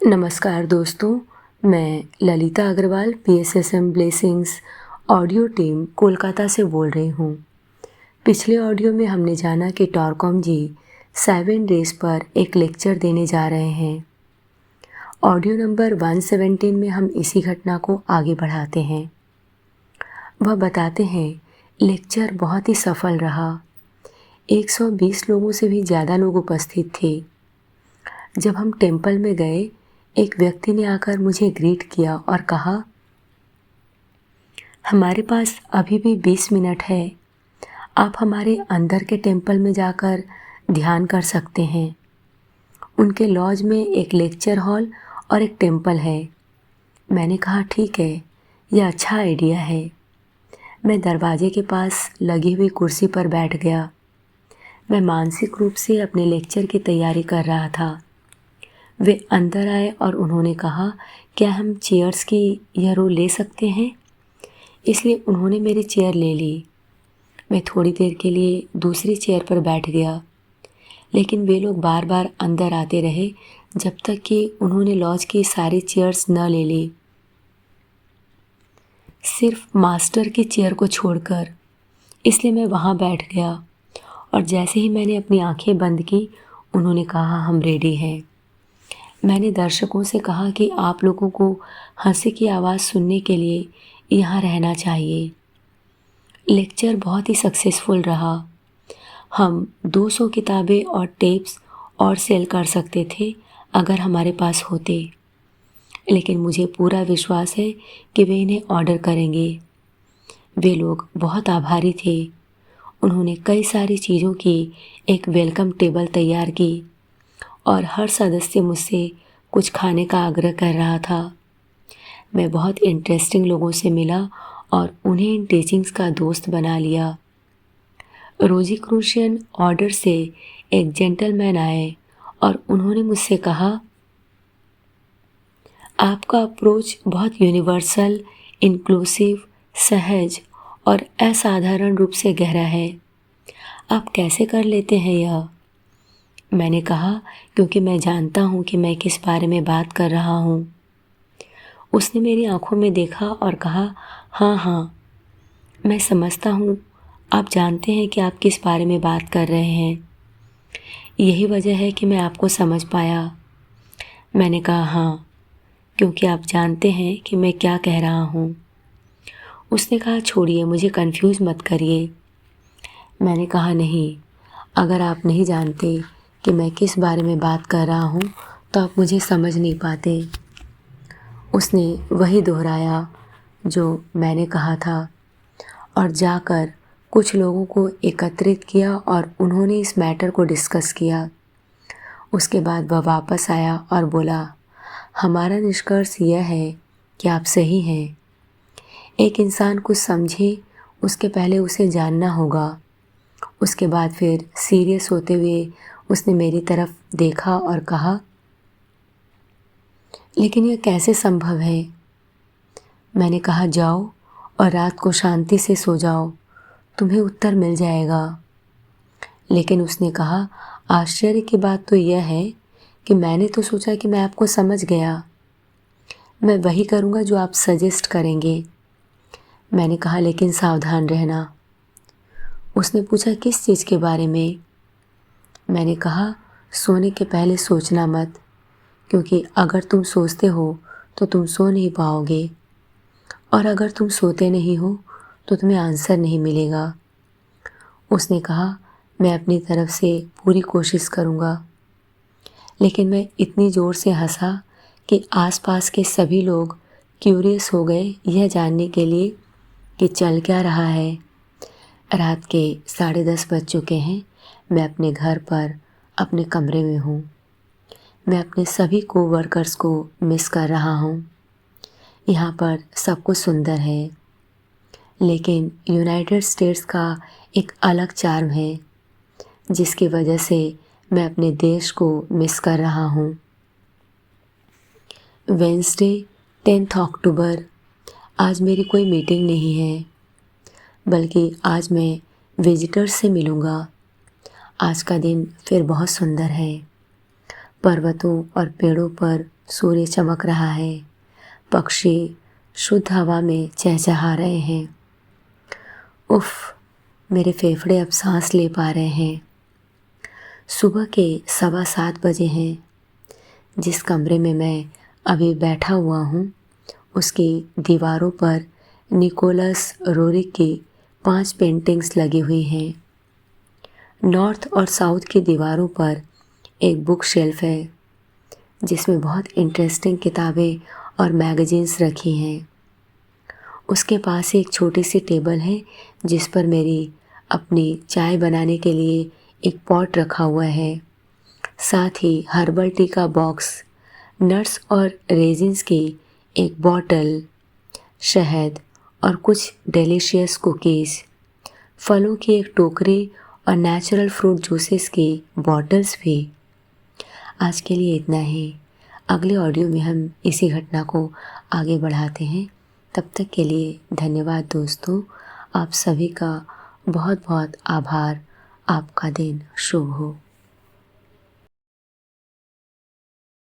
नमस्कार दोस्तों, मैं Lalita Agarwal PSSM blessings audio team Kolkata से बोल रही हूँ। पिछले ऑडियो में हमने जाना कि टॉरकॉम जी 7 डेज पर एक लेक्चर देने जा रहे हैं। ऑडियो नंबर 117 में हम इसी घटना को आगे बढ़ाते हैं। वह बताते हैं लेक्चर बहुत ही सफल रहा। 120 लोगों से भी ज़्यादा लोग उपस्थित थे। जब हम टेम्पल में गए, एक व्यक्ति ने आकर मुझे ग्रीट किया और कहा, हमारे पास अभी भी 20 मिनट है। आप हमारे अंदर के टेम्पल में जाकर ध्यान कर सकते हैं। उनके लॉज में एक लेक्चर हॉल और एक टेम्पल है। मैंने कहा ठीक है, यह अच्छा आइडिया है। मैं दरवाजे के पास लगी हुई कुर्सी पर बैठ गया। मैं मानसिक रूप से अपने लेक्चर की तैयारी कर रहा था। वे अंदर आए और उन्होंने कहा, क्या हम चेयर्स की यह रो ले सकते हैं? इसलिए उन्होंने मेरी चेयर ले ली। मैं थोड़ी देर के लिए दूसरी चेयर पर बैठ गया, लेकिन वे लोग बार बार अंदर आते रहे जब तक कि उन्होंने लॉज की सारी चेयर्स न ले ली, सिर्फ मास्टर की चेयर को छोड़कर। इसलिए मैं वहाँ बैठ गया और जैसे ही मैंने अपनी आंखें बंद की, उन्होंने कहा, हम रेडी हैं। मैंने दर्शकों से कहा कि आप लोगों को हंसी की आवाज़ सुनने के लिए यहाँ रहना चाहिए। लेक्चर बहुत ही सक्सेसफुल रहा। हम 200 किताबें और टेप्स और सेल कर सकते थे अगर हमारे पास होते, लेकिन मुझे पूरा विश्वास है कि वे इन्हें ऑर्डर करेंगे। वे लोग बहुत आभारी थे। उन्होंने कई सारी चीज़ों की एक वेलकम टेबल तैयार की और हर सदस्य मुझसे कुछ खाने का आग्रह कर रहा था। मैं बहुत इंटरेस्टिंग लोगों से मिला और उन्हें इन टीचिंग्स का दोस्त बना लिया। रोजीक्रूशियन ऑर्डर से एक जेंटलमैन आए और उन्होंने मुझसे कहा, आपका अप्रोच बहुत यूनिवर्सल, इंक्लूसिव, सहज और असाधारण रूप से गहरा है। आप कैसे कर लेते हैं यह? मैंने कहा, क्योंकि मैं जानता हूँ कि मैं किस बारे में बात कर रहा हूँ। उसने मेरी आंखों में देखा और कहा, हाँ, मैं समझता हूँ। आप जानते हैं कि आप किस बारे में बात कर रहे हैं। यही वजह है कि मैं आपको समझ पाया। मैंने कहा, हाँ, क्योंकि आप जानते हैं कि मैं क्या कह रहा हूँ। उसने कहा, छोड़िए, मुझे कंफ्यूज मत करिए। मैंने कहा, नहीं, अगर आप नहीं जानते कि मैं किस बारे में बात कर रहा हूँ तो आप मुझे समझ नहीं पाते। उसने वही दोहराया जो मैंने कहा था और जाकर कुछ लोगों को एकत्रित किया और उन्होंने इस मैटर को डिस्कस किया। उसके बाद वह वापस आया और बोला, हमारा निष्कर्ष यह है कि आप सही हैं। एक इंसान कुछ समझे उसके पहले उसे जानना होगा। उसके बाद फिर सीरियस होते हुए उसने मेरी तरफ देखा और कहा, लेकिन यह कैसे संभव है? मैंने कहा, जाओ और रात को शांति से सो जाओ, तुम्हें उत्तर मिल जाएगा। लेकिन उसने कहा, आश्चर्य की बात तो यह है कि मैंने तो सोचा कि मैं आपको समझ गया। मैं वही करूँगा जो आप सजेस्ट करेंगे। मैंने कहा, लेकिन सावधान रहना। उसने पूछा, किस चीज़ के बारे में? मैंने कहा, सोने के पहले सोचना मत, क्योंकि अगर तुम सोचते हो तो तुम सो नहीं पाओगे, और अगर तुम सोते नहीं हो तो तुम्हें आंसर नहीं मिलेगा। उसने कहा, मैं अपनी तरफ से पूरी कोशिश करूँगा। लेकिन मैं इतनी ज़ोर से हंसा कि आसपास के सभी लोग क्यूरियस हो गए यह जानने के लिए कि चल क्या रहा है। रात के 10:30 बज चुके हैं। मैं अपने घर पर अपने कमरे में हूँ। मैं अपने सभी कोवर्कर्स को मिस कर रहा हूँ। यहाँ पर सब कुछ सुंदर है, लेकिन यूनाइटेड स्टेट्स का एक अलग चार्म है जिसकी वजह से मैं अपने देश को मिस कर रहा हूँ। वेंसडे 10 अक्टूबर, आज मेरी कोई मीटिंग नहीं है, बल्कि आज मैं विजिटर्स से मिलूँगा। आज का दिन फिर बहुत सुंदर है। पर्वतों और पेड़ों पर सूर्य चमक रहा है, पक्षी शुद्ध हवा में चहचहा रहे हैं। उफ़, मेरे फेफड़े अब सांस ले पा रहे हैं। सुबह के 7:15 बजे हैं। जिस कमरे में मैं अभी बैठा हुआ हूँ, उसकी दीवारों पर निकोलस रोरिक की 5 पेंटिंग्स लगी हुई हैं। नॉर्थ और साउथ की दीवारों पर एक बुक शेल्फ है, जिसमें बहुत इंटरेस्टिंग किताबें और मैगज़ीन्स रखी हैं। उसके पास ही एक छोटी सी टेबल है, जिस पर मेरी अपनी चाय बनाने के लिए एक पॉट रखा हुआ है। साथ ही हर्बल टी का बॉक्स, नट्स और रेजिन्स की एक बॉटल, शहद और कुछ डिलीशियस कुकीज़, फलों की एक टोकरी और नेचुरल फ्रूट जूसेस की बॉटल्स भी। आज के लिए इतना ही। अगले ऑडियो में हम इसी घटना को आगे बढ़ाते हैं। तब तक के लिए धन्यवाद दोस्तों। आप सभी का बहुत बहुत आभार। आपका दिन शुभ हो।